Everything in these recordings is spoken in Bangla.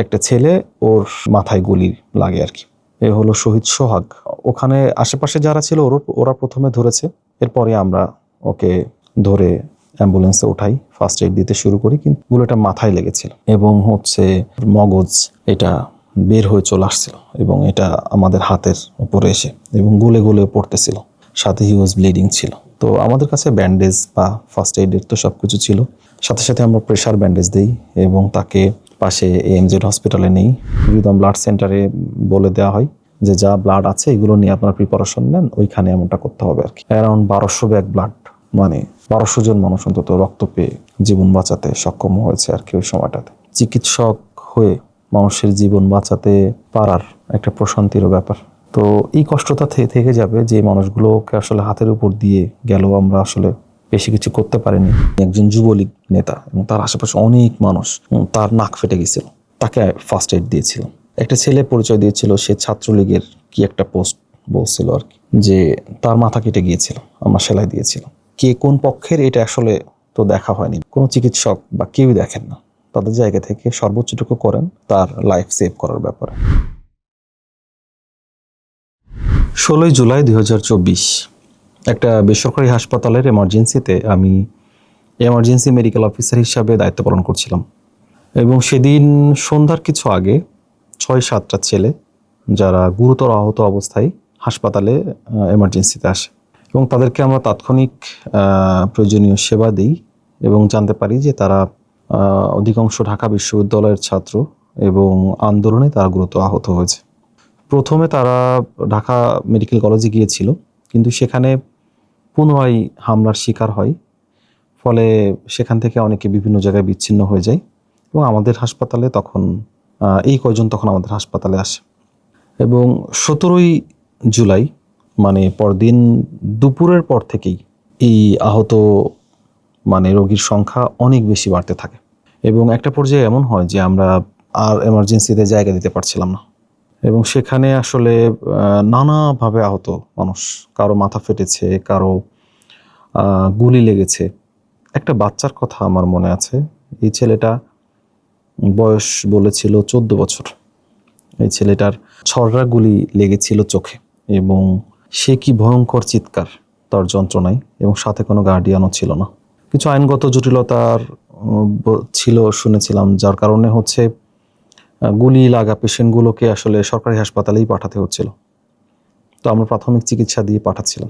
একটা ছেলে, ওর মাথায় গুলি লাগে আর কি। এ হলো শহীদ সোহাগ। ওখানে আশেপাশে যারা ছিল ওরা প্রথমে ধরেছে, এরপরে আমরা ওকে ধরে অ্যাম্বুলেন্সে উঠাই, ফার্স্ট এইড দিতে শুরু করি, কিন্তু গুলোটা মাথায় লেগেছিল এবং মগজ এটা বের হয়ে চলে আসছিল এবং এটা আমাদের হাতের উপরে এসে এবং গুলে গুলে পড়তেছিল, সাথে হিউজ ব্লিডিং ছিল। তো আমাদের কাছে ব্যান্ডেজ বা ফার্স্ট এইডের তো সবকিছু ছিল, সাথে সাথে আমরা প্রেশার ব্যান্ডেজ দিই এবং তাকে পাশে এএমজেড হসপিটালে নেই। রিদম ব্লাড সেন্টারে বলে দেওয়া হয় যে যা ব্লাড আছে এগুলো নিয়ে আপনার প্রিপারেশন নেন, ওইখানে এমনটা করতে হবে আর কি। অ্যারাউন্ড 1200 ব্যাগ ব্লাড, মানে 1200 জন মানুষ অন্তত রক্ত পেয়ে জীবন বাঁচাতে সক্ষম হয়েছে আর কি ওই সময়টাতে। চিকিৎসক হয়ে মানুষের জীবন বাঁচাতে পারার একটা প্রশান্তিরও ব্যাপার। তো এই কষ্টটা থেকে যাবে যে মানুষগুলোকে আসলে হাতের উপর দিয়ে গেল, আমরা আসলে বেশি কিছু করতে পারিনি। একজন যুবলীগ নেতা এবং তার আশেপাশে অনেক মানুষ, তার নাক ফেটে গেছিল, তাকে ফার্স্ট এইড দিয়েছিল। একটা ছেলে পরিচয় দিয়েছিল, সে ছাত্রলীগের কি একটা পোস্ট বলছিল আর কি, যে তার মাথা কেটে গিয়েছিল, আমরা সেলাই দিয়েছিল। কে কোন পক্ষের এটা আসলে তো দেখা হয়নি, কোনো চিকিৎসক বা কেউই দেখেন না, তাদের জায়গা থেকে সর্বোচ্চটুকু করেন তার লাইফ সেভ করার ব্যাপারে। 16 জুলাই 2024 একটা বেসরকারি হাসপাতালের এমার্জেন্সিতে আমি এমার্জেন্সি মেডিকেল অফিসার হিসাবে দায়িত্ব পালন করছিলাম এবং সেদিন সন্ধ্যার কিছু আগে 6-7টা ছেলে যারা গুরুতর আহত অবস্থায় হাসপাতালে এমার্জেন্সিতে আসে এবং তাদেরকে আমরা তাৎক্ষণিক প্রয়োজনীয় সেবা দিই এবং জানতে পারি যে তারা অধিকাংশ ঢাকা বিশ্ববিদ্যালয়ের ছাত্র এবং আন্দোলনে তারা গুরুতর আহত হয়েছে। প্রথমে তারা ঢাকা মেডিকেল কলেজে গিয়েছিল, কিন্তু সেখানে পুনরায় হামলার শিকার হয়, ফলে সেখান থেকে অনেকে বিভিন্ন জায়গায় বিচ্ছিন্ন হয়ে যায় এবং আমাদের হাসপাতালে তখন এই কয়জন তখন আমাদের হাসপাতালে আসে এবং 17 জুলাই মানে পরদিন দুপুরের পর থেকেই এই আহত রোগীর সংখ্যা অনেক বেশি বাড়তে থাকে এবং একটা পর্যায়ে এমন হয় যে আমরা আর এমার্জেন্সিতে জায়গা দিতে পারছিলাম না এবং সেখানে আসলে নানাভাবে আহত মানুষ, কারো মাথা ফেটেছে, কারো গুলি লেগেছে। একটা বাচ্চার কথা আমার মনে আছে, এই ছেলেটা বয়স বলেছিল 14 বছর। এই ছেলেটার ছড়রা গুলি লেগেছিল চোখে এবং সে কি ভয়ঙ্কর চিৎকার তার যন্ত্রণায়, এবং সাথে কোনো গার্ডিয়ানও ছিল না। কিছু আইনগত জটিলতার ছিল শুনেছিলাম, যার কারণে গুলি লাগা পেশেন্টগুলোকে আসলে সরকারি হাসপাতালেই পাঠাতে হচ্ছিল। তো আমরা প্রাথমিক চিকিৎসা দিয়ে পাঠাচ্ছিলাম,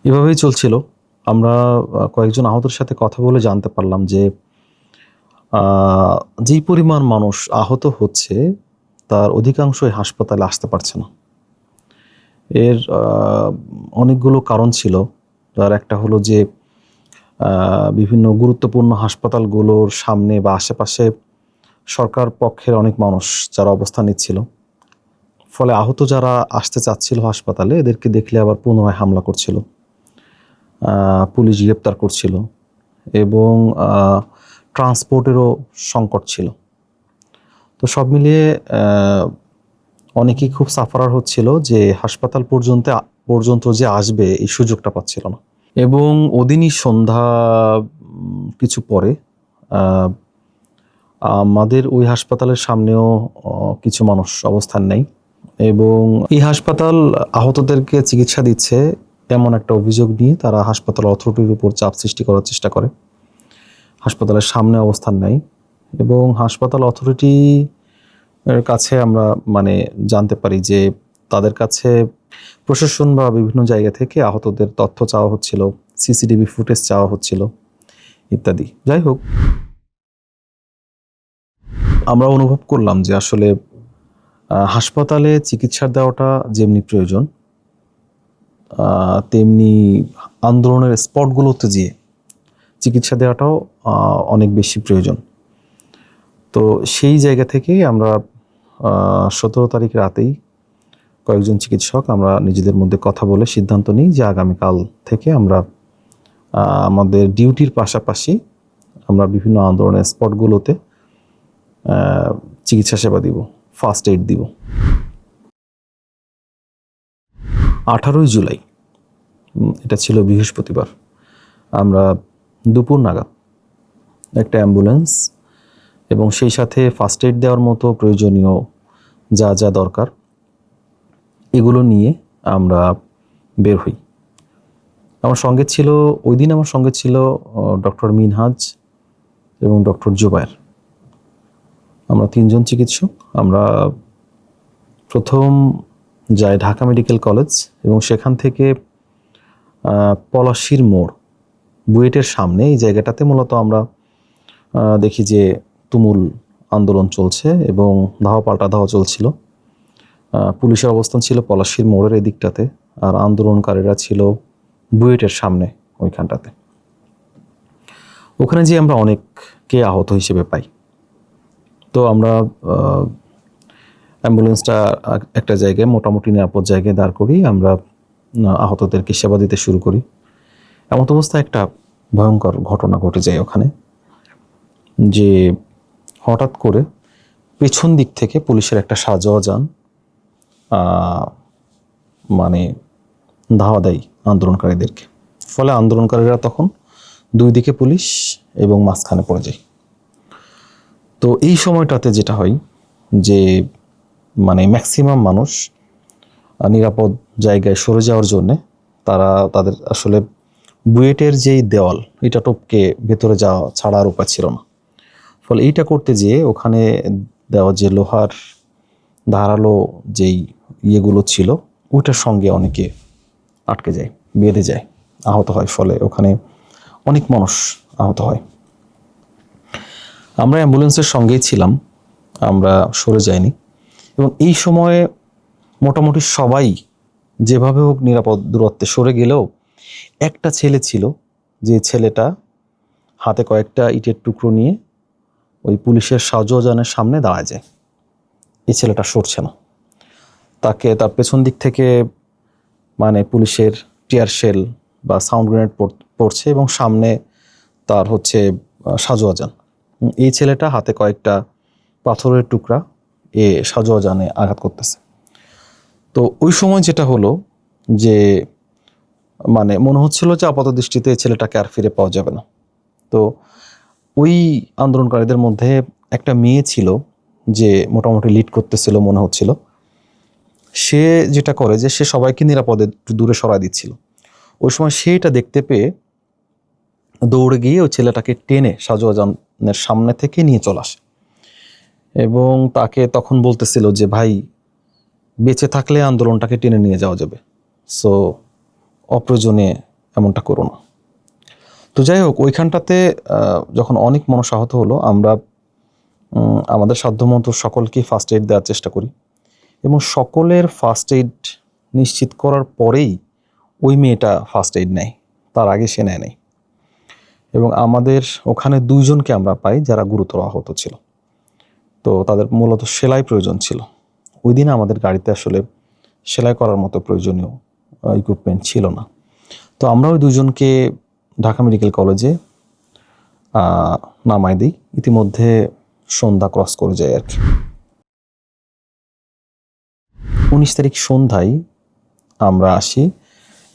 এভাবেই চলছিল। আমরা কয়েকজন আহতের সাথে কথা বলে জানতে পারলাম যে যেই পরিমাণ মানুষ আহত হচ্ছে তার অধিকাংশই হাসপাতালে আসতে পারছে না। এর অনেকগুলো কারণ ছিল। তার একটা হলো যে বিভিন্ন গুরুত্বপূর্ণ হাসপাতালগুলোর সামনে বা আশেপাশে সরকার পক্ষের অনেক মানুষ যারা অবস্থান নিচ্ছিল, ফলে আহত যারা আসতে চাচ্ছিল হাসপাতালে এদেরকে দেখলে আবার পুনরায় হামলা করছিল, পুলিশ গ্রেপ্তার করছিল এবং ট্রান্সপোর্টেরও সংকট ছিল। তো সব মিলিয়ে অনেকেই খুব সাফারার হচ্ছিল যে হাসপাতাল পর্যন্ত যে আসবে এই সুযোগটা পাচ্ছিল না। এবং ওদিনই সন্ধ্যা কিছু পরে আমাদের ওই হাসপাতালের সামনেও কিছু মানুষ অবস্থান নেয় এবং এই হাসপাতাল আহতদেরকে চিকিৎসা দিচ্ছে এমন একটা অভিযোগ নিয়ে তারা হাসপাতাল অথরিটির উপর চাপ সৃষ্টি করার চেষ্টা করে, হাসপাতালের সামনে অবস্থান নেয় এবং হাসপাতাল অথরিটি এর কাছে আমরা জানতে পারি যে তাদের কাছে প্রশাসন বা বিভিন্ন জায়গা থেকে আহতদের তথ্য চাওয়া হচ্ছিল, সিসিটিভি ফুটেজ চাওয়া হচ্ছিল ইত্যাদি। যাই হোক, আমরা অনুভব করলাম যে আসলে হাসপাতালে চিকিৎসা দেওয়াটা যেমনি প্রয়োজন, তেমনি আন্দোলনের স্পটগুলোতে যেয়ে চিকিৎসা দেওয়াটাও অনেক বেশি প্রয়োজন। তো সেই জায়গা থেকেই আমরা 17 তারিখ রাতেই কয়েকজন চিকিৎসক আমরা নিজেদের মধ্যে কথা বলে সিদ্ধান্ত নিই যে আগামীকাল থেকে আমরা আমাদের ডিউটির পাশাপাশি আমরা বিভিন্ন আন্দোলনের স্পটগুলোতে চিকিৎসা সেবা দিব, ফার্স্ট এইড দিব। 18 জুলাই এটা ছিল বৃহস্পতিবার, আমরা দুপুর নাগাদ একটা অ্যাম্বুলেন্স এবং সেই সাথে ফার্স্ট এইড দেওয়ার মতো প্রয়োজনীয় যা যা দরকার এগুলো নিয়ে আমরা বের হই। আমার সঙ্গে ছিল ওই দিন ডক্টর মিনহাজ এবং ডক্টর জুবায়ের। আমরা 3 জন চিকিৎসক। আমরা প্রথম যাই ঢাকা মেডিকেল কলেজ এবং সেখান থেকে পলাশীর মোড় বুয়েটের সামনে এই জায়গাটাতে মূলত আমরা দেখি যে তুমুল আন্দোলন চলছে এবং ধাওয়া পাল্টা ধাওয়া চলছিল। পুলিশের অবস্থান ছিল পলাশীর মোড়ের এই দিকটাতে, আর আন্দোলনকারীরা ছিল বুয়েটের সামনে ওইখানটাতে। ওখানে যে আমরা অনেককে আহত হিসেবে পাই। তো আমরা অ্যাম্বুলেন্সটা একটা জায়গায় মোটামুটি নিরাপদ জায়গায় দাঁড় করি, আমরা আহতদেরকে সেবা দিতে শুরু করি। এমন অবস্থায় একটা ভয়ঙ্কর ঘটনা ঘটে যায় ওখানে, যে হঠাৎ করে পেছন দিক থেকে পুলিশের একটা সাজোয়া যান মানে ধাওয়া দেয় আন্দোলনকারীদেরকে। ফলে আন্দোলনকারীরা তখন দুই দিকে পুলিশ এবং মাঝখানে পড়ে যায়। তো এই সময়টাতে যেটা হয় যে মানে ম্যাক্সিমাম মানুষ নিরাপদ জায়গায় সরে যাওয়ার জন্যে তাদের আসলে বুয়েটের যেই দেওয়াল এটা টপকে ভেতরে যাওয়া ছাড়া আর উপায় ছিল না। ফলে এইটা করতে যেয়ে ওখানে দেওয়া যে লোহার ধারালো যেই ইয়েগুলো ছিল ওইটার সঙ্গে অনেকে আটকে যায়, বেঁধে যায়, আহত হয়। ফলে ওখানে অনেক মানুষ আহত হয়। আমরা অ্যাম্বুলেন্সের সঙ্গেই ছিলাম, আমরা সরে যাইনি। এবং এই সময়ে মোটামুটি সবাই যেভাবে হোক নিরাপদ দূরত্বে সরে গেলেও একটা ছেলে ছিল, যে ছেলেটা হাতে কয়েকটা ইটের টুকরো নিয়ে ওই পুলিশের সাজোয়ানের সামনে দাঁড়ায় যায়। এই ছেলেটা সরছে না। তার পেছন দিক থেকে মানে পুলিশের টিয়ার শেল বা সাউন্ড গ্রেনেড পড়ছে এবং সামনে তার হচ্ছে সাজোয়াজান। এই ছেলেটা হাতে কয়েকটা পাথরের টুকরা সাজোয়াজানে আঘাত করতেছে। তো ওই সময় যেটা হলো যে মানে মনে হচ্ছিল যে আপাত দৃষ্টিতে এই ছেলেটাকে আর ফিরে পাওয়া যাবে না। তো ওই আন্দোলনকারীদের মধ্যে একটা মেয়ে ছিল যে মোটামুটি লিড করতেছিল মনে হচ্ছিল। সে যেটা করে যে সে সবাইকে নিরাপদে দূরে সরাই দিচ্ছিল। ওই সময় সেটা দেখতে পেয়ে দৌড়ে গিয়ে ওই ছেলেটাকে টেনে সাজোয়াজানের সামনে থেকে নিয়ে চলে আসে এবং তাকে তখন বলতেছিল যে ভাই, বেঁচে থাকলে আন্দোলনটাকে টেনে নিয়ে যাওয়া যাবে, সো অপ্রয়োজনে এমনটা করো না। তো যাই হোক, ওইখানটাতে যখন অনেক মানুষ আহত হলো, আমরা আমাদের সাধ্যমতো সকলকে ফার্স্ট এইড দেওয়ার চেষ্টা করি এবং সকলের ফার্স্ট এইড নিশ্চিত করার পরেই ওই মেয়েটা ফার্স্ট এইড নেয়, তার আগে সে নেয় নাই। এবং আমাদের ওখানে 2 জনকে আমরা পাই যারা গুরুতর আহত ছিল। তো তাদের মূলত সেলাই প্রয়োজন ছিল। ওই দিন আমাদের গাড়িতে আসলে সেলাই করার মতো প্রয়োজনীয় ইকুইপমেন্ট ছিল না। তো আমরা ওই 2 জনকে ঢাকা মেডিকেল কলেজে নামাই দিই। ইতিমধ্যে সন্ধ্যা ক্রস করে যায় আর কি। 19 তারিখ সন্ধ্যায় আমরা আসি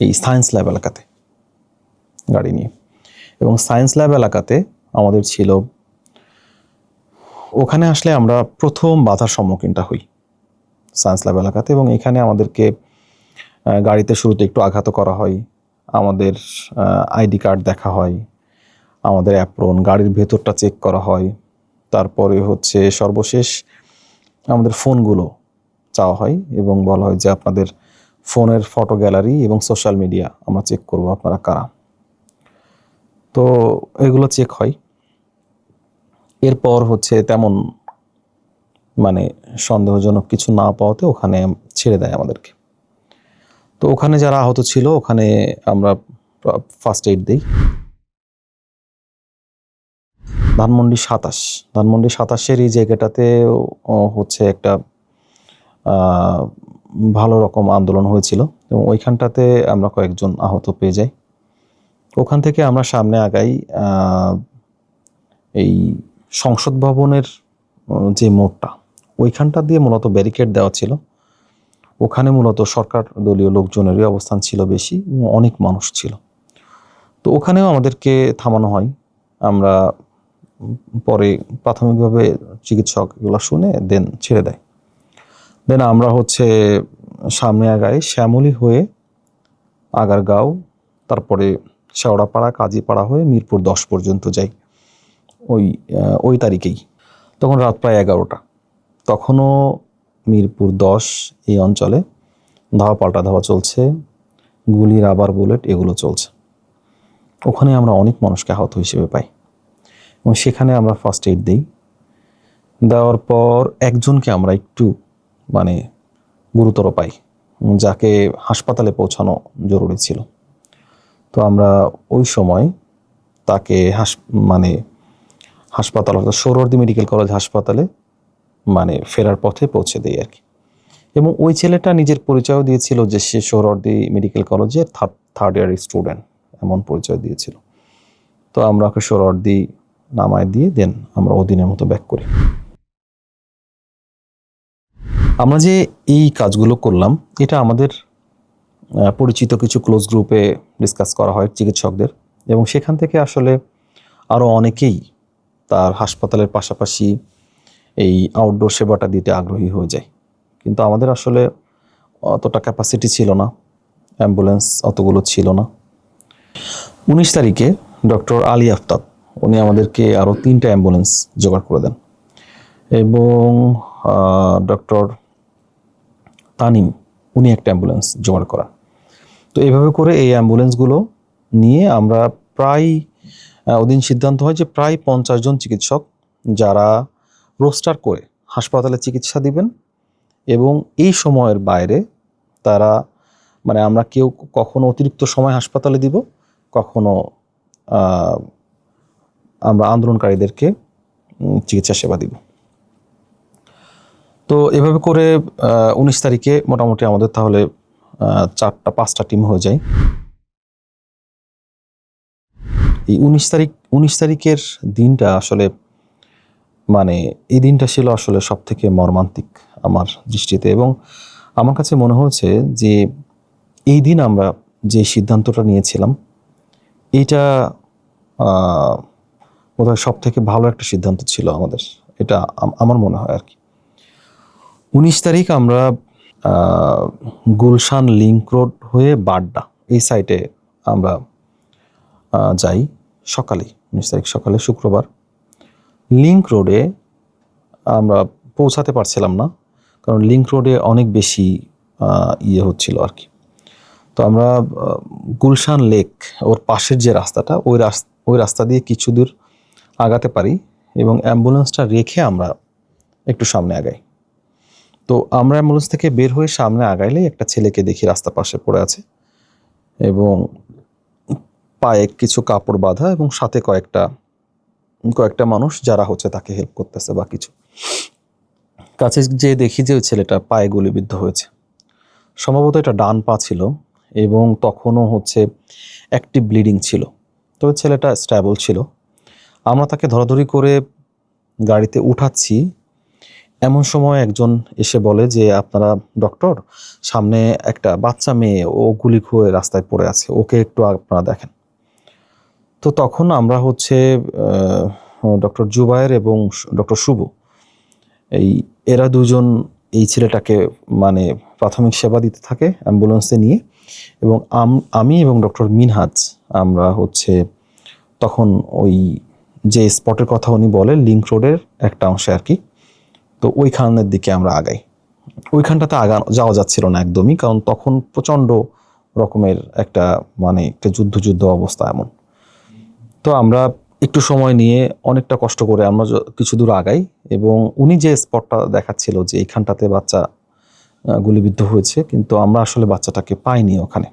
এই সায়েন্স ল্যাব এলাকাতে গাড়ি নিয়ে। এবং সায়েন্স ল্যাব এলাকাতে আমাদের ছিল, ওখানে আসলে আমরা প্রথম বাধার সম্মুখীনটা হই সায়েন্স ল্যাব এলাকাতে। এবং এখানে আমাদেরকে গাড়িতে শুরুতে একটু আঘাত করা হয়, আমাদের আইডি কার্ড দেখা হয়, আমাদের অ্যাপ্রন, গাড়ির ভেতরটা চেক করা হয়। তারপরে হচ্ছে সর্বশেষ আমাদের ফোনগুলো চাওয়া হয় এবং বলা হয় যে আপনাদের ফোনের ফটো গ্যালারি এবং সোশ্যাল মিডিয়া আমরা চেক করব, আপনারা কারা। তো এগুলো চেক হয়। এরপর হচ্ছে তেমন মানে সন্দেহজনক কিছু না পাওয়াতে ওখানে ছেড়ে দেয় আমাদেরকে। তো ওখানে যারা আহত ছিল ওখানে আমরা ফার্স্ট এইড দিই। ধানমন্ডি 27 এই জায়গাটাতে হচ্ছে একটা ভালো রকম আন্দোলন হয়েছিল এবং ওইখানটাতে আমরা কয়েকজন আহত পেয়ে যাই। ওখান থেকে আমরা সামনে আগাই এই সংসদ ভবনের যে মোড়টা, ওইখানটা দিয়ে মূলত ব্যারিকেড দেওয়া ছিল। ওখানে মূলত সরকার দলীয় লোকজনেরই অবস্থান ছিল বেশি, অনেক মানুষ ছিল। তো ওখানেও আমাদেরকে থামানো হয়। আমরা পরে প্রাথমিকভাবে চিকিৎসক এগুলো শুনে দেন ছেড়ে দেয়। দেন আমরা হচ্ছে সামনে আগাই, শ্যামলী হয়ে আগারগাঁও, তারপরে শেওড়াপাড়া, কাজীপাড়া হয়ে মিরপুর 10 পর্যন্ত যাই ওই তারিখেই। তখন রাত প্রায় 11টা। তখনও মিরপুর 10 এই অঞ্চলে ধাওয়া পাল্টা ধাওয়া চলছে, গুলি, রাবার বুলেট এগুলো চলছে। ওখানে আমরা অনেক মানুষকে আহত হিসেবে পাই এবং সেখানে আমরা ফার্স্ট এইড দিই। দেওয়ার পর একজনকে আমরা একটু মানে গুরুতর পাই, যাকে হাসপাতালে পৌঁছানো জরুরি ছিল। তো আমরা ওই সময় তাকে হাসপাতাল অর্থাৎ সোহরাওয়ার্দী মেডিকেল কলেজ হাসপাতালে ফেরার পথে পৌঁছে দিই আর কি। এবং ওই ছেলেটা নিজের পরিচয়ও দিয়েছিল যে সে সোহরাওয়ার্দী মেডিকেল কলেজের থার্ড ইয়ার স্টুডেন্ট, এমন পরিচয় দিয়েছিল। তো আমরা ওকে সোহরাওয়ার্দী নামায় দিয়ে দেন আমরা ওদিনের মতো ব্যাক করি। আমরা যে এই কাজগুলো করলাম এটা আমাদের পরিচিত কিছু ক্লোজ গ্রুপে ডিসকাস করা হয় চিকিৎসকদের, এবং সেখান থেকে আসলে আরও অনেকেই তার হাসপাতালের পাশাপাশি এই আউটডোর সেবাটা দিতে আগ্রহী হয়ে যায়। কিন্তু আমাদের আসলে অতটা ক্যাপাসিটি ছিল না, অ্যাম্বুলেন্স অতগুলো ছিল না। 19 তারিখে ডক্টর আলী আফতাব উনি আমাদেরকে আরও 3টা অ্যাম্বুলেন্স জোগাড় করে দেন, এবং ডক্টর তানিম উনি একটা অ্যাম্বুলেন্স জোগাড় করান। তো এইভাবে করে এই অ্যাম্বুলেন্সগুলো নিয়ে আমরা প্রায় ওদিন সিদ্ধান্ত হয় যে প্রায় 50 জন চিকিৎসক যারা রোস্টার করে হাসপাতালে চিকিৎসা দিবেন, এবং এই সময়ের বাইরে তারা আমরা কেউ কখনো অতিরিক্ত সময় হাসপাতালে দিব, কখনো আমরা আন্দোলনকারীদেরকে চিকিৎসা সেবা দিব। তো এভাবে করে 19 তারিখে মোটামুটি আমাদের তাহলে 4-5টা টিম হয়ে যায়। এই 19 তারিখের দিনটা আসলে এই দিনটা ছিল আসলে সব থেকে মর্মান্তিক আমার দৃষ্টিতে, এবং আমার কাছে মনে হয়েছে যে এই দিন আমরা যে সিদ্ধান্তটা নিয়েছিলাম এইটা বোধহয় সব থেকে ভালো একটা সিদ্ধান্ত ছিল আমাদের, এটা আমার মনে হয় আর কি। 19 তারিখ আমরা গুলশান লিংক রোড হয়ে বাড্ডা এই সাইটে আমরা যাই সকালে। 19 তারিখ সকালে, শুক্রবার। লিংক রোডে আমরা পৌঁছাতে পারছিলাম না, কারণ লিংক রোডে অনেক বেশি হচ্ছিল আর কি। তো আমরা গুলশান লেক ওর পাশের যে রাস্তাটা ওই রাস্তা দিয়ে কিছু দূর আগাতে পারি, এবং অ্যাম্বুলেন্সটা রেখে আমরা একটু সামনে আগাই। তো আমরা অ্যাম্বুলেন্স থেকে বের হয়ে সামনে আগাইলেই একটা ছেলেকে দেখি রাস্তা পাশে পড়ে আছে, এবং পায়ে কিছু কাপড় বাঁধা, এবং সাথে কয়েকটা মানুষ যারা তাকে হেল্প করতেছে বা কিছু। কাছে যে দেখি যে ওই ছেলেটা পায়ে গুলিবিদ্ধ হয়েছে, সম্ভবত এটা ডান পা ছিল, এবং তখনও অ্যাক্টিভ ব্লিডিং ছিল। তবে ছেলেটা স্ট্যাবল ছিল। আমরা তাকে ধরাধরি করে গাড়িতে উঠাচ্ছি, এমন সময় একজন এসে বলে যে আপনারা ডক্টর, সামনে একটা বাচ্চা মেয়ে ও গুলি খুয়ে রাস্তায় পড়ে আছে, ওকে একটু আপনারা দেখেন। তো তখন আমরা ডক্টর জুবায়ের এবং ডক্টর শুভ এরা দুজন এই ছেলেটাকে প্রাথমিক সেবা দিতে থাকে অ্যাম্বুলেন্সে নিয়ে, এবং আমি এবং ডক্টর মিনহাজ আমরা তখন ওই যে স্পটের কথা উনি বলে লিংক রোডের একটা অংশে আর কি, তো ওইখানের দিকে আমরা আগাই। ওইখানটাতে যাওয়া যাচ্ছিল না একদমই, কারণ তখন প্রচণ্ড রকমের একটা যুদ্ধ অবস্থা এমন। তো আমরা একটু সময় নিয়ে অনেকটা কষ্ট করে আমরা কিছু দূর আগাই, এবং উনি যে স্পটটা দেখাচ্ছিল যে এইখানটাতে বাচ্চা গুলিবিদ্ধ হয়েছে, কিন্তু আমরা আসলে বাচ্চাটাকে পাইনি ওখানে।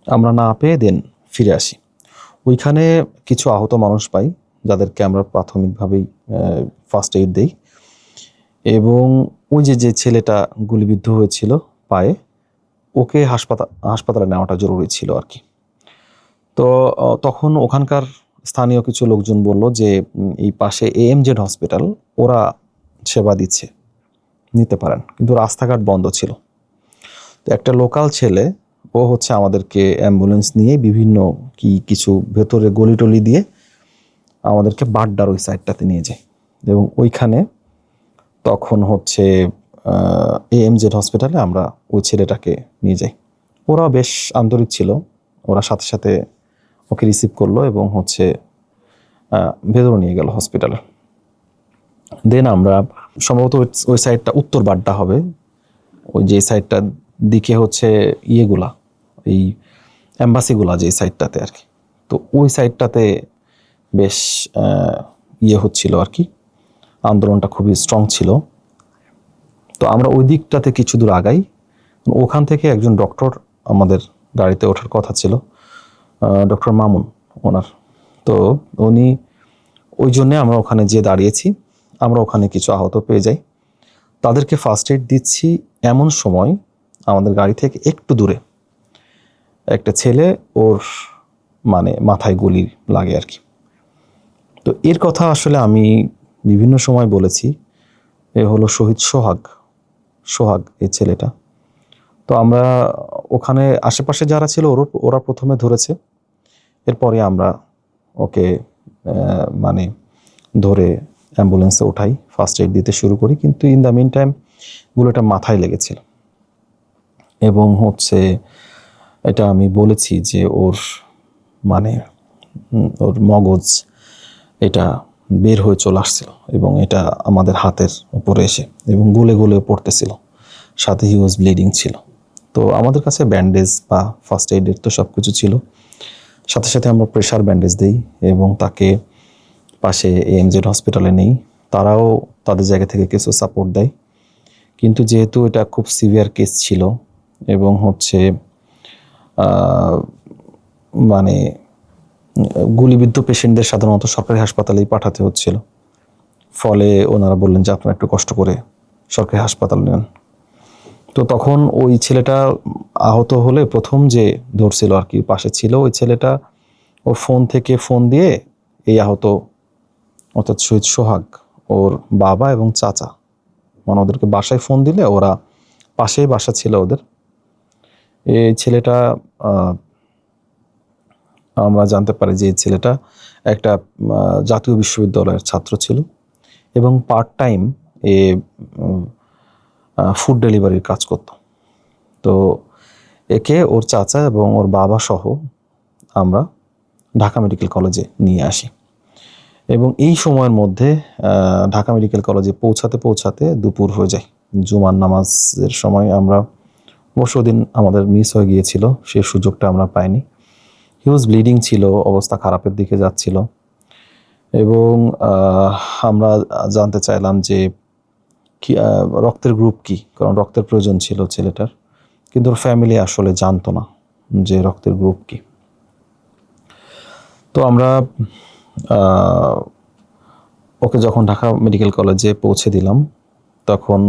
আমরা না পেয়ে দেন ফিরে আসি। ওইখানে কিছু আহত মানুষ পাই, যাদেরকে আমরা প্রাথমিকভাবেই ফার্স্ট এইড দেই, এবং ওই যে ছেলেটা গুলিবিদ্ধ হয়েছিল পায়ে, ওকে হাসপাতালে নেওয়াটা জরুরি ছিল আর কি। তো তখন ওখানকার স্থানীয় কিছু লোকজন বলল যে এই পাশে AMZ হসপিটাল, ওরা সেবা দিচ্ছে, নিতে পারেন, কিন্তু রাস্তাঘাট বন্ধ ছিল। তো একটা লোকাল ছেলে ও আমাদেরকে অ্যাম্বুলেন্স নিয়ে বিভিন্ন কিছু ভেতরে গলি টলি দিয়ে আমাদেরকে বাড্ডার ওই সাইডটাতে নিয়ে যায় এবং ওইখানে তখন হচ্ছে AMZ হসপিটালে আমরা ওই ছেলেটাকে নিয়ে যাই। ওরা বেশ আন্তরিক ছিল, ওরা সাথে সাথে ওকে রিসিভ করলো এবং হচ্ছে ভেতরে নিয়ে গেল হসপিটালে। দেন আমরা সম্ভবত ওই সাইডটা উত্তর বাড্ডা হবে, ওই যে সাইডটার দিকে হচ্ছে ইয়েগুলা, এই অ্যাম্বাসিগুলা যে সাইডটাতে আর কি। তো ওই সাইডটাতে বেশ ইয়ে হচ্ছিল আর কি, আন্দোলনটা খুবই স্ট্রং ছিল। তো আমরা ওই দিকটাতে কিছু দূর আগাই, ওখান থেকে একজন ডক্টর আমাদের গাড়িতে ওঠার কথা ছিল, ডক্টর মামুন ওনার। তো উনি, ওই জন্যে আমরা ওখানে যেয়ে দাঁড়িয়েছি। আমরা ওখানে কিছু আহত পেয়ে যাই, তাদেরকে ফার্স্ট এড দিচ্ছি। এমন সময় আমাদের গাড়ি থেকে একটু দূরে একটা ছেলে, ওর মানে মাথায় গুলি লাগে আর কি। তো এর কথা আসলে আমি বিভিন্ন সময় বলেছি, এ হলো শহীদ সোহাগ এই ছেলেটা। তো আমরা ওখানে আশেপাশে যারা ছিল ওরা প্রথমে ধরেছে, এরপরে আমরা ওকে মানে ধরে অ্যাম্বুলেন্সে উঠাই, ফার্স্ট এড দিতে শুরু করি। কিন্তু ইন দ্য মিন টাইম গুলোটা মাথায় লেগেছিল এবং হচ্ছে এটা আমি বলেছি যে ওর মানে ওর মগজ এটা বের হয়ে চলে আসছিল এবং এটা আমাদের হাতের উপরে এসে এবং গলে গলে পড়তেছিল, সাথে হিউজ ব্লিডিং ছিল। তো আমাদের কাছে ব্যান্ডেজ বা ফার্স্ট এইডের তো সব কিছু ছিল, সাথে সাথে আমরা প্রেশার ব্যান্ডেজ দিই এবং তাকে পাশে AMZ হসপিটালে নেই। তারাও তাদের জায়গা থেকে কিছু সাপোর্ট দেয়, কিন্তু যেহেতু এটা খুব সিভিয়ার কেস ছিল এবং হচ্ছে মানে গুলিবিদ্ধ পেশেন্টদের সাধারণত সরকারি হাসপাতালেই পাঠাতে হচ্ছিল, ফলে ওনারা বললেন যে আপনারা একটু কষ্ট করে সরকারি হাসপাতালে নেন। তো তখন ওই ছেলেটা আহত হলে প্রথম যে ধরছিল আর কি, পাশে ছিল ওই ছেলেটা, ও ফোন থেকে ফোন দিয়ে এই আহত অর্থাৎ শহীদ সোহাগ, ওর বাবা এবং চাচা, মানে ওদেরকে বাসায় ফোন দিলে ওরা পাশেই বাসা ছিল ওদের। এই ছেলেটা আমরা জানতে পারি যে এই ছেলেটা একটা জাতীয় বিশ্ববিদ্যালয়ের ছাত্র ছিল এবং পার্ট টাইম এ ফুড ডেলিভারির কাজ করত। তো একে ওর চাচা এবং ওর বাবা সহ আমরা ঢাকা মেডিকেল কলেজে নিয়ে আসি এবং এই সময়ের মধ্যে ঢাকা মেডিকেল কলেজে পৌঁছাতে দুপুর হয়ে যায়। জুমার নামাজের সময় আমরা, অবশ্য দিন আমাদের মিস হয়ে গিয়েছিল, সেই সুযোগটা আমরা পাইনি। হিউজ ব্লিডিং ছিল, অবস্থা খারাপের দিকে যাচ্ছিল এবং আমরা জানতে চাইলাম যে কি রক্তের গ্রুপ কি, কারণ রক্তের প্রয়োজন ছিল ছেলেটার, কিন্তু ওর ফ্যামিলি আসলে জানতো না যে রক্তের গ্রুপ কি। তো আমরা ওকে যখন ঢাকা মেডিকেল কলেজে পৌঁছে দিলাম, তখন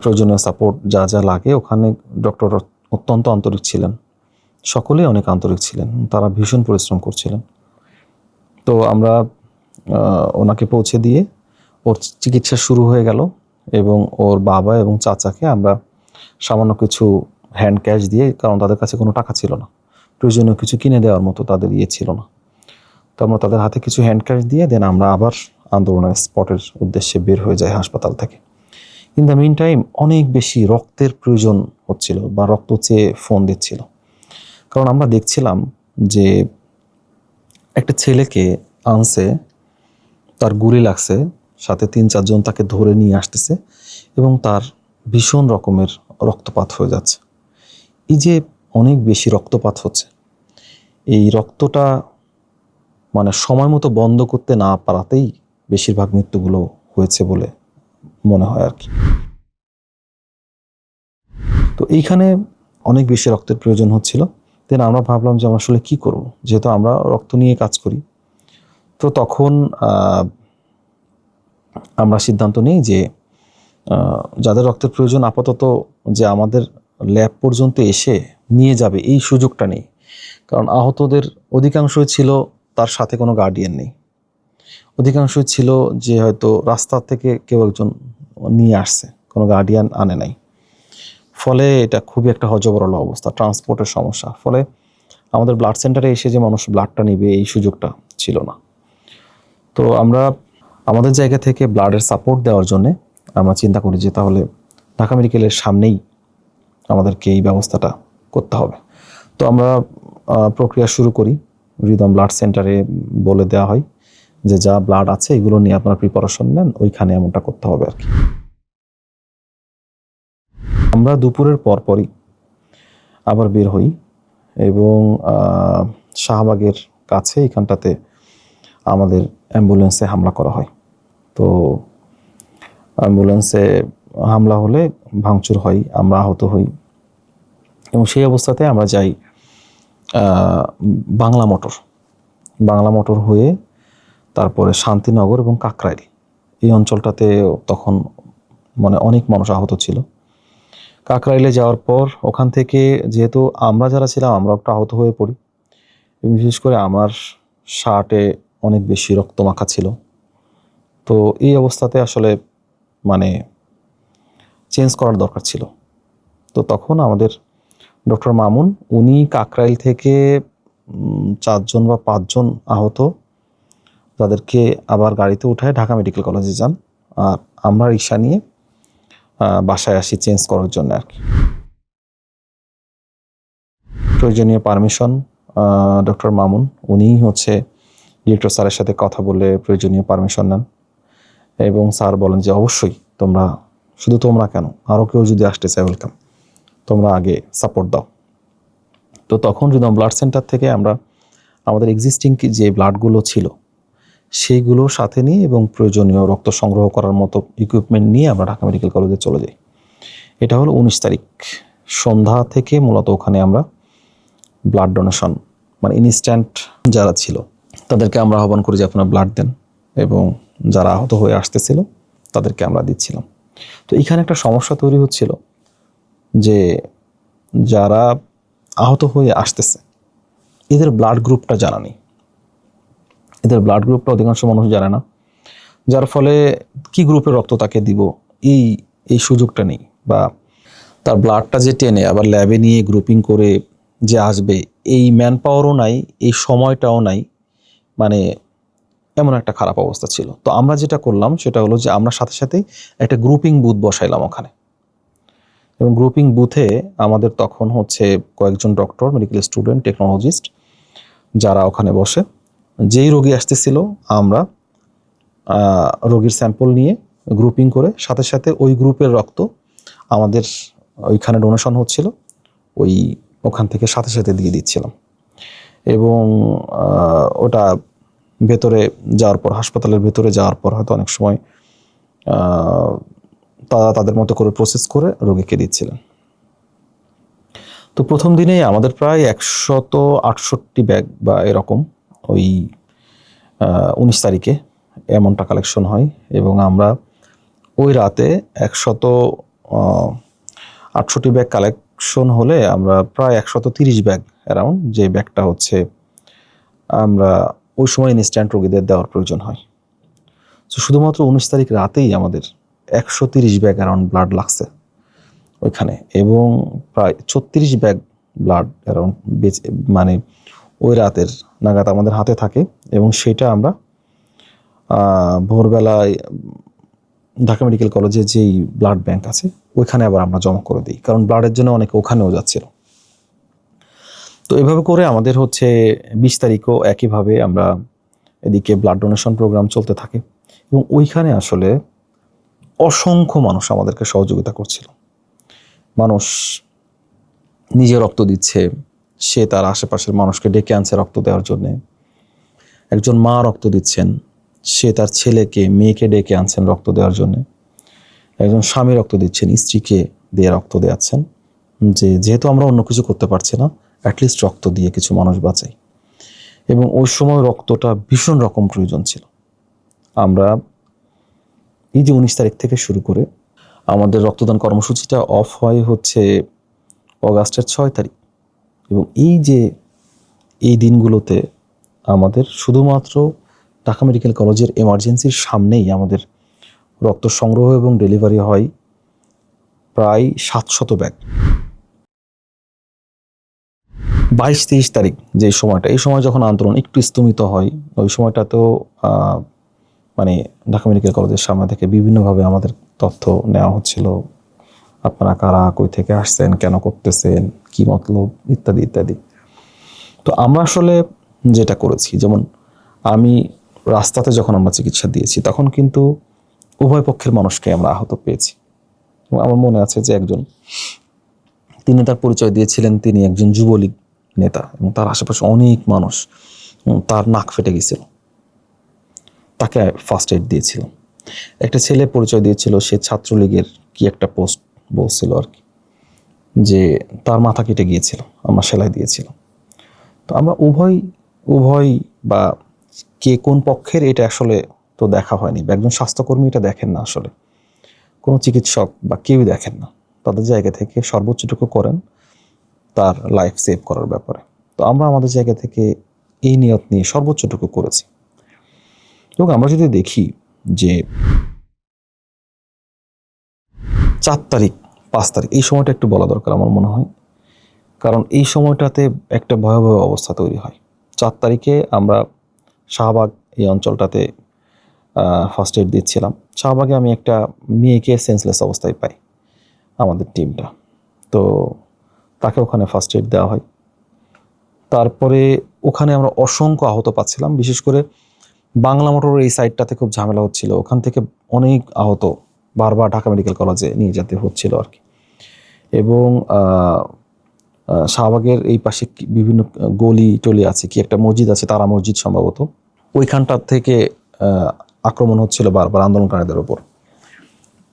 প্রয়োজনীয় সাপোর্ট যা যা লাগে, ওখানে ডক্টর অত্যন্ত আন্তরিক ছিলেন, সকলেই অনেক আন্তরিক ছিলেন, তারা ভীষণ পরিশ্রম করছিলেন। তো আমরা ওনাকে পৌঁছে দিয়ে ওর চিকিৎসা শুরু হয়ে গেল এবং ওর বাবা এবং চাচাকে আমরা সামান্য কিছু হ্যান্ড ক্যাশ দিয়ে, কারণ তাদের কাছে কোনো টাকা ছিল না, প্রয়োজনীয় কিছু কিনে দেওয়ার মতো তাদের ইয়ে ছিল না, তো আমরা তাদের হাতে কিছু হ্যান্ড ক্যাশ দিয়ে দেন আমরা আবার আন্দোলনের স্পটের উদ্দেশ্যে বের হয়ে যাই হাসপাতাল থেকে। ইন দ্য মিন টাইম অনেক বেশি রক্তের প্রয়োজন হচ্ছিল বা রক্ত চেয়ে ফোন দিচ্ছিল, কারণ আমরা দেখছিলাম যে একটা ছেলেকে আনছে, তার গুলি লাগছে, সাথে 3-4 জন তাকে ধরে নিয়ে আসতেছে এবং তার ভীষণ রকমের রক্তপাত হয়ে যাচ্ছে। এই যে অনেক বেশি রক্তপাত হচ্ছে, এই রক্তটা মানে সময় মতো বন্ধ করতে না পারাতেই বেশিরভাগ মৃত্যুগুলো হয়েছে বলে মনে হয় আর কি। তো এইখানে অনেক বেশি রক্তের প্রয়োজন হচ্ছিল। দেন আমরা ভাবলাম যে আমরা আসলে কী করবো, যেহেতু আমরা রক্ত নিয়ে কাজ করি। তো তখন আমরা সিদ্ধান্ত নিই যে যাদের রক্তের প্রয়োজন আপাতত যে আমাদের ল্যাব পর্যন্ত এসে নিয়ে যাবে এই সুযোগটা নেই, কারণ আহতদের অধিকাংশই ছিল তার সাথে কোনো গার্ডিয়ান নেই, অধিকাংশই ছিল যে হয়তো রাস্তা থেকে কেউ একজন নিয়ে আসছে, কোনো গার্ডিয়ান আনে নাই, ফলে এটা খুবই একটা হজবরল অবস্থা, ট্রান্সপোর্টের সমস্যা। ফলে আমাদের ব্লাড সেন্টারে এসে যে মানুষ ব্লাডটা নেবে এই সুযোগটা ছিল না। তো আমরা আমাদের জায়গা থেকে ব্লাডের সাপোর্ট দেওয়ার জন্য আমরা চিন্তা করি যে তাহলে ঢাকা মেডিকেলের সামনেই আমাদেরকে এই ব্যবস্থাটা করতে হবে। তো আমরা প্রক্রিয়া শুরু করি। রিদম ব্লাড সেন্টারে বলে দেওয়া হয় যে যা ব্লাড আছে এগুলো নিয়ে আপনারা প্রিপারেশন নেন, ওইখানে এমনটা করতে হবে আর কি। আমরা দুপুরের পরপরই আবার বের হই এবং শাহবাগের কাছে এখানটাতে আমাদের অ্যাম্বুলেন্সে হামলা করা হয়। তো অ্যাম্বুলেন্সে হামলা হলে ভাঙচুর হয়, আমরা আহত হই এবং সেই অবস্থাতে আমরা যাই বাংলা মোটর হয়ে তারপরে শান্তিনগর এবং কাকরাইল, এই অঞ্চলটাতে তখন মানে অনেক মানুষ আহত ছিল। কাকরাইলে যাওয়ার পর ওখান থেকে যেহেতু আমরা যারা ছিলাম আমরা একটু আহত হয়ে পড়ি এবং বিশেষ করে আমার শার্টে অনেক বেশি রক্তমাখা ছিল। তো এই অবস্থাতে আসলে মানে চেঞ্জ করার দরকার ছিল। তো তখন আমাদের ডক্টর মামুন উনি কাকরাইল থেকে 4 জন বা 5 জন আহত তাদেরকে আবার গাড়িতে উঠায় ঢাকা মেডিকেল কলেজে যান, আর আমরা রিক্সা নিয়ে বাসায় আসি চেঞ্জ করার জন্য আর কি। প্রয়োজনীয় পারমিশন ডক্টর মামুন উনি হচ্ছে ডিরেক্টর স্যারের সাথে কথা বলে প্রয়োজনীয় পারমিশন নেন এবং স্যার বলেন যে অবশ্যই তোমরা, শুধু তোমরা কেন, আরও কেউ যদি আসতে চায় ওয়েলকাম, তোমরা আগে সাপোর্ট দাও। তো তখন রিদম ব্লাড সেন্টার থেকে আমরা আমাদের এক্সিস্টিং যে ব্লাডগুলো ছিল সেইগুলো সাথে নিয়ে এবং প্রয়োজনীয় রক্ত সংগ্রহ করার মতো ইকুইপমেন্ট নিয়ে আমরা ঢাকা মেডিকেল কলেজে চলে যাই। এটা হলো 19 তারিখ সন্ধ্যা থেকে মূলত ওখানে আমরা ব্লাড ডোনেশন মানে ইনস্ট্যান্ট যারা ছিল তাদেরকে আমরা আহ্বান করি যে আপনারা ব্লাড দেন, এবং যারা আহত হয়ে আসতেছিল তাদেরকে আমরা দিচ্ছিলাম। তো এখানে একটা সমস্যা তৈরি হচ্ছিল যে যারা আহত হয়ে আসতেছে এদের ব্লাড গ্রুপটা জানা নেই, এদের ব্লাড গ্রুপটা অধিকাংশ মানুষ জানে না, যার ফলে কি গ্রুপের রক্ত তাকে দিব এই সুযোগটা নেই, বা তার ব্লাডটা যে টেনে আবার ল্যাবে নিয়ে গ্রুপিং করে যে আসবে এই ম্যান পাওয়ারও নাই, এই সময়টাও নাই, মানে এমন একটা খারাপ অবস্থা ছিল। তো আমরা যেটা করলাম সেটা হলো যে আমরা সাথে সাথেই একটা গ্রুপিং বুথ বসাইলাম ওখানে, এবং গ্রুপিং বুথে আমাদের তখন হচ্ছে কয়েকজন ডক্টর, মেডিকেল স্টুডেন্ট, টেকনোলজিস্ট যারা ওখানে বসে, যেই রোগী আসতেছিল আমরা রোগীর স্যাম্পল নিয়ে গ্রুপিং করে সাথে সাথে ওই গ্রুপের রক্ত আমাদের ওইখানে ডোনেশন হচ্ছিল, ওখান থেকে সাথে সাথে দিয়ে দিচ্ছিলাম। এবং ওটা ভেতরে যাওয়ার পর, হাসপাতালের ভেতরে যাওয়ার পর হয়তো অনেক সময় তারা তাদের মতো করে প্রসেস করে রোগীকে দিচ্ছিলেন। তো প্রথম দিনেই আমাদের প্রায় 168 ব্যাগ বা এরকম ওই 19 তারিখে এমনটা কালেকশন হয়, এবং আমরা ওই রাতে 168 ব্যাগ কালেকশন হলে আমরা প্রায় 130 ব্যাগ অ্যারাউন্ড, যে ব্যাগটা হচ্ছে আমরা ওই সময় ইনস্ট্যান্ট রোগীদের দেওয়ার প্রয়োজন হয়। তো শুধুমাত্র 19 তারিখ রাতেই আমাদের 130 ব্যাগ অ্যারাউন্ড ব্লাড লাগছে ওইখানে, এবং প্রায় 36 ব্যাগ ব্লাড অ্যারাউন্ড মানে ওই রাতের নাগাদ আমাদের হাতে থাকে, এবং সেটা আমরা ভোরবেলায় ঢাকা মেডিকেল কলেজে যেই ব্লাড ব্যাংক আছে ওইখানে আবার আমরা জমা করে দিই, কারণ ব্লাডের জন্য অনেকে ওখানেও যাচ্ছিল। তো এভাবে করে আমাদের হচ্ছে 20 তারিখও একইভাবে আমরা এদিকে ব্লাড ডোনেশন প্রোগ্রাম চলতে থাকে, এবং ওইখানে আসলে অসংখ্য মানুষ আমাদেরকে সহযোগিতা করছিল। মানুষ নিজে রক্ত দিচ্ছে, সে তার আশেপাশের মানুষকে ডেকে আনছে রক্ত দেওয়ার জন্যে। একজন মা রক্ত দিচ্ছেন, সে তার ছেলেকে মেয়েকে ডেকে আনছেন রক্ত দেওয়ার জন্যে। একজন স্বামী রক্ত দিচ্ছেন, স্ত্রীকে দিয়ে রক্ত দেওয়াচ্ছেন, যেহেতু আমরা অন্য কিছু করতে পারছি না, অ্যাটলিস্ট রক্ত দিয়ে কিছু মানুষ বাঁচাই। এবং ওই সময় রক্তটা ভীষণ রকম প্রয়োজন ছিল। আমরা এই যে 19 তারিখ থেকে শুরু করে আমাদের রক্তদান কর্মসূচিটা অফ হয় হচ্ছে অগাস্টের 6 তারিখ, এবং এই দিনগুলোতে আমাদের শুধুমাত্র ঢাকা মেডিকেল কলেজের এমার্জেন্সির সামনেই আমাদের রক্ত সংগ্রহ এবং ডেলিভারি হয় প্রায় 700 ব্যাগ। 22-23 তারিখ যে সময়টা, এই সময় যখন আন্দোলন একটু স্তমিত হয়, ওই সময়টাতেও মানে ঢাকা মেডিকেল কলেজের সামনে থেকে বিভিন্নভাবে আমাদের তথ্য নেওয়া হচ্ছিল, আপনারা কারা, কই থেকে আসছেন, কেন করতেছেন, কি মতলব, ইত্যাদি ইত্যাদি। তো আমরা আসলে যেটা করেছি, যেমন আমি রাস্তাতে যখন আমরা চিকিৎসা দিয়েছি তখন কিন্তু উভয় পক্ষের মানুষকে আমরা আহত পেয়েছি। আমার মনে আছে যে একজন, তিনি তার পরিচয় দিয়েছিলেন তিনি একজন যুবলীগ নেতা, এবং তার আশেপাশে অনেক মানুষ, তার নাক ফেটে গেছিল, তাকে ফার্স্ট এড দিয়েছিল। একটা ছেলে পরিচয় দিয়েছিল সে ছাত্রলীগের কি একটা পোস্ট বলছিল আর কি, যে তার মাথা কেটে গিয়েছিল, আমরা সেলাই দিয়েছিলাম। তো আমরা উভয় বা কে কোন পক্ষের এটা আসলে তো দেখা হয়নি, বা একজন স্বাস্থ্যকর্মী এটা দেখেন না, আসলে কোনো চিকিৎসক বা কেউই দেখেন না, তাদের জায়গা থেকে সর্বোচ্চটুকু করেন তার লাইফ সেভ করার ব্যাপারে। তো আমরা আমাদের জায়গা থেকে এই নিয়ত নিয়ে সর্বোচ্চটুকু করেছি। এবং আমরা যদি দেখি যে 4 তারিখ 5 তারিখ এই সময়টা একটু বলা দরকার আমার মনে হয়, কারণ এই সময়টাতে একটা ভয়াবহ অবস্থা তৈরি হয়। 4 তারিখে আমরা শাহবাগ এই অঞ্চলটাতে ফার্স্ট এড দিচ্ছিলাম। শাহবাগে আমি একটা মেয়েকে সেন্সলেস অবস্থায় পাই, আমাদের টিমটা, তো তাকে ওখানে ফার্স্ট এড দেওয়া হয়। তারপরে ওখানে আমরা অসংখ্য আহত পাচ্ছিলাম, বিশেষ করে বাংলা মোটরের এই সাইডটাতে খুব ঝামেলা হচ্ছিল, ওখান থেকে অনেক আহত বারবার ঢাকা মেডিকেল কলেজে নিয়ে যেতে হচ্ছিল আর কি। এবং শাহবাগের এই পাশে বিভিন্ন গলি টলি আছে, কি একটা মসজিদ আছে, তারা মসজিদ সম্ভবত, ওইখানটার থেকে আক্রমণ হচ্ছিল বারবার আন্দোলনকারীদের ওপর।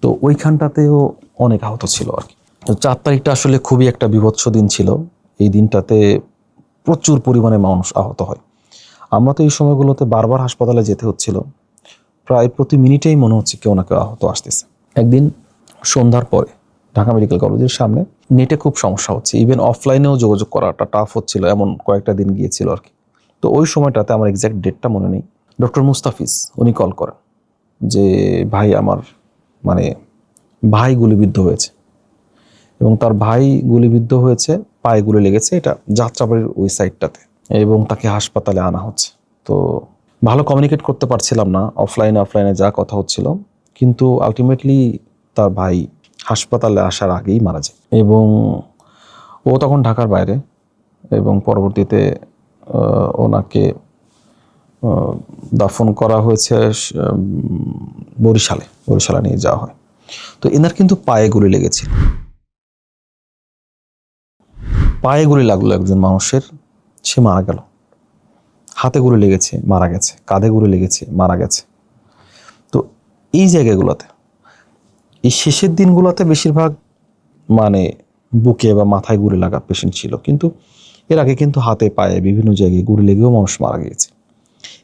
তো ওইখানটাতেও অনেক আহত ছিল আর কি। 4 তারিখটা আসলে খুবই একটা বিভৎস দিন ছিল। এই দিনটাতে প্রচুর পরিমাণে মানুষ আহত হয়। আমরা তো এই সময়গুলোতে বারবার হাসপাতালে যেতে হচ্ছিল, প্রায় প্রতি মিনিটেই মনে হচ্ছে কেউ না কেউ আহত আসতেছে। একদিন সন্ধ্যার পরে ঢাকা মেডিকেল কলেজের সামনে নেটে খুব সমস্যা হচ্ছে, ইভেন অফলাইনেও যোগাযোগ করাটা টাফ হচ্ছিল, এমন কয়েকটা দিন গিয়েছিল আর কি। তো ওই সময়টাতে আমার এক্স্যাক্ট ডেটটা মনে নেই, ডক্টর মুস্তাফিজ উনি কল করেন যে ভাই আমার মানে ভাই গুলিবিদ্ধ হয়েছে, এবং তার ভাই গুলিবিদ্ধ হয়েছে, পায়ে গুলি লেগেছে, এটা যাত্রাবাড়ির ওই সাইডটাতে, এবং তাকে হাসপাতালে আনা হচ্ছে। তো ভালো কমিউনিকেট করতে পারছিলাম না, অফলাইনে যা কথা হচ্ছিল, কিন্তু আলটিমেটলি তার ভাই হাসপাতালে আসার আগেই মারা যায়, এবং ও তখন ঢাকার বাইরে, এবং পরবর্তীতে ওনাকে দাফন করা হয়েছে বরিশালে নিয়ে যাওয়া হয়। তো এনার কিন্তু পায়ে গুলি লেগেছিল, পায়ে গুলি লাগলো একজন মানুষের, সে মারা গেল। হাতে গুলি লেগেছে, মারা গেছে, কাঁধে গুলি লেগেছে, মারা গেছে। তো এই জায়গাগুলোতে, এই শেষের দিনগুলোতে বেশিরভাগ মানে বুকে বা মাথায় গুলি লাগা পেশেন্ট ছিল, কিন্তু এর আগে কিন্তু হাতে পায়ে বিভিন্ন জায়গায় গুলি লেগেও মানুষ মারা গিয়েছে।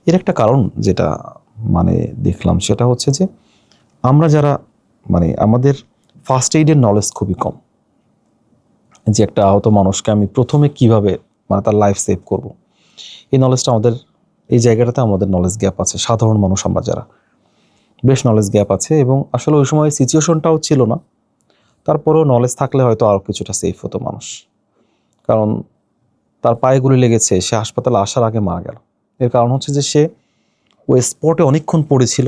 এর একটা কারণ যেটা মানে দেখলাম সেটা হচ্ছে যে আমরা যারা মানে আমাদের ফার্স্ট এইডের নলেজ খুবই কম, যে একটা আহত মানুষকে আমি প্রথমে কিভাবে মানে তার লাইফ সেভ করব, এই নলেজটা আমাদের এই জায়গাটাতে আমাদের নলেজ গ্যাপ আছে। সাধারণ মানুষ আমরা যারা, বেশ নলেজ গ্যাপ আছে, এবং আসলে ওই সময় সিচুয়েশনটাও ছিল না, তারপরেও নলেজ থাকলে হয়তো আরও কিছুটা সেফ হতো মানুষ। কারণ তার পায়ে গুলি লেগেছে, সে হাসপাতালে আসার আগে মারা গেল। এর কারণ হচ্ছে যে সে ওই স্পটে অনেকক্ষণ পড়েছিল,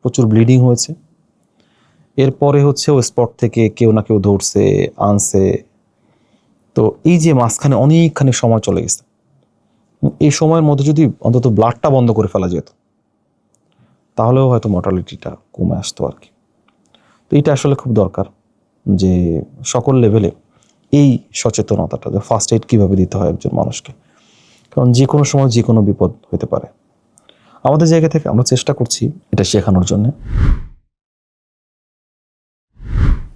প্রচুর ব্লিডিং হয়েছে, এরপরে হচ্ছে ওই স্পট থেকে কেউ না কেউ ধরছে, আনছে। তো এই যে মাঝখানে অনেকখানি সময় চলে গেছে, এই সময়ের মধ্যে যদি অন্তত ব্লাডটা বন্ধ করে ফেলা যেত তাহলেও হয়তো মর্টালিটিটা কমে আসতো আর কি। তো এটা আসলে খুব দরকার যে সকল লেভেলে এই সচেতনতাটা, যে ফার্স্ট এইড কীভাবে দিতে হয় একজন মানুষকে, কারণ যে কোনো সময় যে কোনো বিপদ হতে পারে। আমাদের জায়গা থেকে আমরা চেষ্টা করছি এটা শেখানোর জন্য।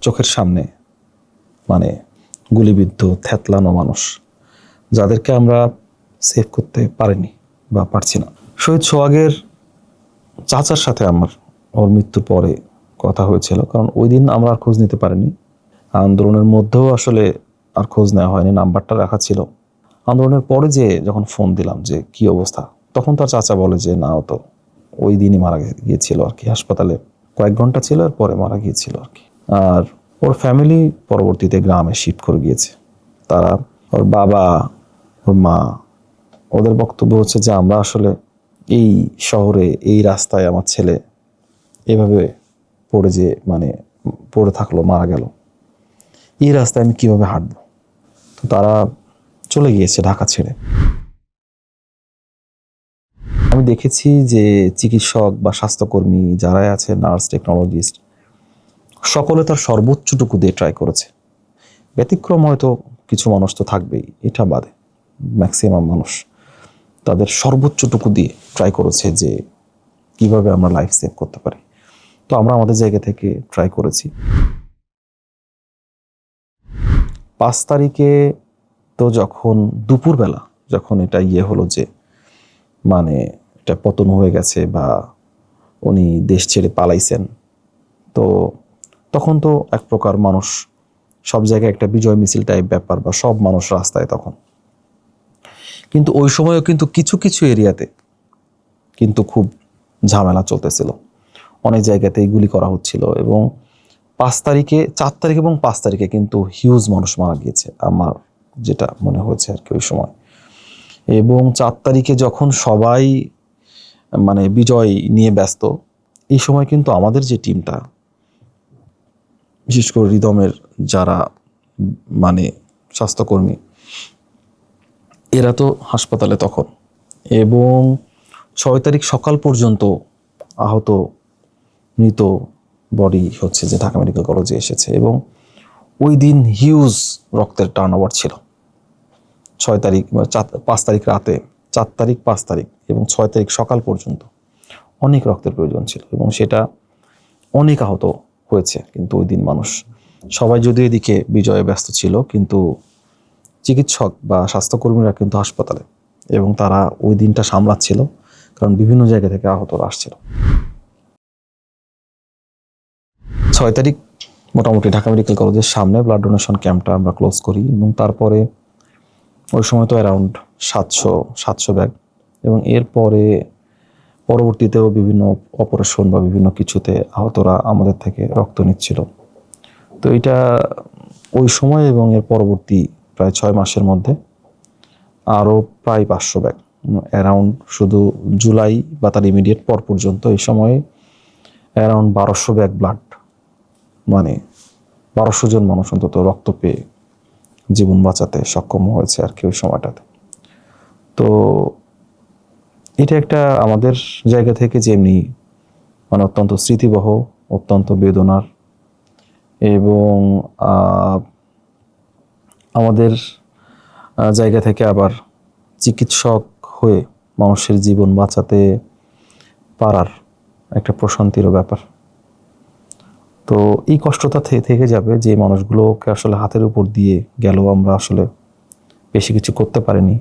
চোখের সামনে মানে গুলিবিদ্ধ থেতলানো মানুষ, যাদেরকে আমরা সেভ করতে পারিনি বা পারছি না। শহীদ সোহাগের চাচার সাথে আমার ওর মৃত্যুর পরে কথা হয়েছিল, কারণ ওই দিন আমরা আর খোঁজ নিতে পারিনি। আন্দোলনের মধ্যেও আসলে আর খোঁজ নেওয়া হয়নি, নাম্বারটা রাখা ছিল। আন্দোলনের পরে যে যখন ফোন দিলাম যে কি অবস্থা, তখন তার চাচা বলে যে না, ও তো ওই দিনই মারা গিয়েছিল আর কি, হাসপাতালে কয়েক ঘন্টা ছিল আর পরে মারা গিয়েছিল আর কি। আর ওর ফ্যামিলি পরবর্তীতে গ্রামে শিফট করে গিয়েছে। তারা, ওর বাবা, ওর মা, ওদের বক্তব্য হচ্ছে যে আমরা আসলে এই শহরে এই রাস্তায় আমার ছেলে এভাবে পড়ে থাকলো, মারা গেল, এই রাস্তায় আমি কিভাবে হাঁটবো? তো তারা চলে গিয়েছে ঢাকা ছেড়ে। আমি দেখেছি যে চিকিৎসক বা স্বাস্থ্যকর্মী যারাই আছে, নার্স, টেকনোলজিস্ট, সকলে তার সর্বোচ্চটুকু দিয়ে ট্রাই করেছে। ব্যতিক্রম হয়তো কিছু মানুষ তো থাকবেই, এটা বাদে ম্যাক্সিমাম মানুষ তাদের সর্বোচ্চটুকু দিয়ে ট্রাই করেছে যে কিভাবে আমরা লাইফ সেভ করতে পারি। তো আমরা আমাদের জায়গা থেকে ট্রাই করেছি। 5 তারিখে তো যখন দুপুরবেলা যখন এটা হলো যে এটা পতন হয়ে গেছে বা উনি দেশ ছেড়ে পালাইছেন, তো তখন তো এক প্রকার মানুষ সব জায়গায় একটা বিজয় মিছিল টাইপ ব্যাপার, বা সব মানুষ রাস্তায় তখন। কিন্তু ওই সময়ও কিন্তু কিছু কিছু এরিয়াতে কিন্তু খুব ঝামেলা চলতেছিল, অনেক জায়গাতেই গুলি করা হচ্ছিল। এবং 4 তারিখ এবং 5 তারিখে কিন্তু হিউজ মানুষ মারা গিয়েছে, আমার যেটা মনে হয়েছে আর কি ওই সময়। এবং 4 তারিখে যখন সবাই বিজয় নিয়ে ব্যস্ত, এই সময় কিন্তু আমাদের যে টিমটা, বিশেষ করে রিদমের যারা স্বাস্থ্যকর্মী, এরা তো হাসপাতালে তখন। এবং 6 তারিখ সকাল পর্যন্ত আহত মৃত বডি হচ্ছে যে ঢাকা মেডিকেল কলেজে এসেছে। এবং ওই দিন হিউজ রক্তের টার্নওভার ছিল। 5 তারিখ রাতে, 4 তারিখ, 5 তারিখ এবং 6 তারিখ সকাল পর্যন্ত অনেক রক্তের প্রয়োজন ছিল, এবং সেটা অনেক আহত হয়েছে। কিন্তু ওই দিন মানুষ সবাই যদি এদিকে বিজয়ে ব্যস্ত ছিল, কিন্তু চিকিৎসক বা স্বাস্থ্যকর্মীরা কিন্তু হাসপাতালে, এবং তারা ওই দিনটা সামলাচ্ছিল, কারণ বিভিন্ন জায়গা থেকে আহতরা আসছিল। 6 তারিখ মোটামুটি ঢাকা মেডিকেল কলেজের সামনে ব্লাড ডোনেশন ক্যাম্পটা আমরা ক্লোজ করি। এবং তারপরে ওই সময় তো অ্যারাউন্ড 700 ব্যাগ, এবং এরপরে পরবর্তীতেও বিভিন্ন অপারেশন বা বিভিন্ন কিছুতে আহতরা আমাদের থেকে রক্ত নিচ্ছিল। তো এটা ওই সময় এবং এর পরবর্তী প্রায় 6 মাসের মধ্যে আরও প্রায় 500 ব্যাগ, অ্যারাউন্ড শুধু জুলাই বা তার ইমিডিয়েট পর পর্যন্ত এই সময়ে অ্যারাউন্ড 1200 ব্যাগ ব্লাড, 1200 জন মানুষ অন্তত রক্ত পেয়ে জীবন বাঁচাতে সক্ষম হয়েছে আর কি ওই সময়টাতে। তো এটা একটা আমাদের জায়গা থেকে যেমনি অত্যন্ত স্মৃতিবহ, অত্যন্ত বেদনার, এবং আমাদের জায়গা থেকে আবার চিকিৎসক হয়ে মানুষের জীবন বাঁচাতে পারার একটা প্রশান্তিরও ব্যাপার। তো এই কষ্টটা থেকে যাবে যে মানুষগুলোকে আসলে হাতের উপর দিয়ে গেল, আমরা আসলে বেশি কিছু করতে পারিনি,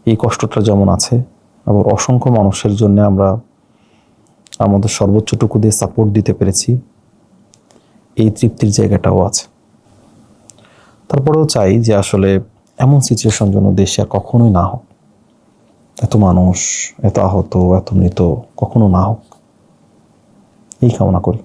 এই কষ্টটা যেমন আছে, আবার অসংখ্য মানুষের জন্য আমরা আমাদের সর্বোচ্চটুকু দিয়ে সাপোর্ট দিতে পেরেছি, এই তৃপ্তির জায়গাটাও আছে। তারপরেও চাই যে আসলে এমন সিচুয়েশন যেন দেশে আর কখনোই না হোক, এত মানুষ, এত আহত, এত মৃত কখনো না হোক, এই কামনা করি।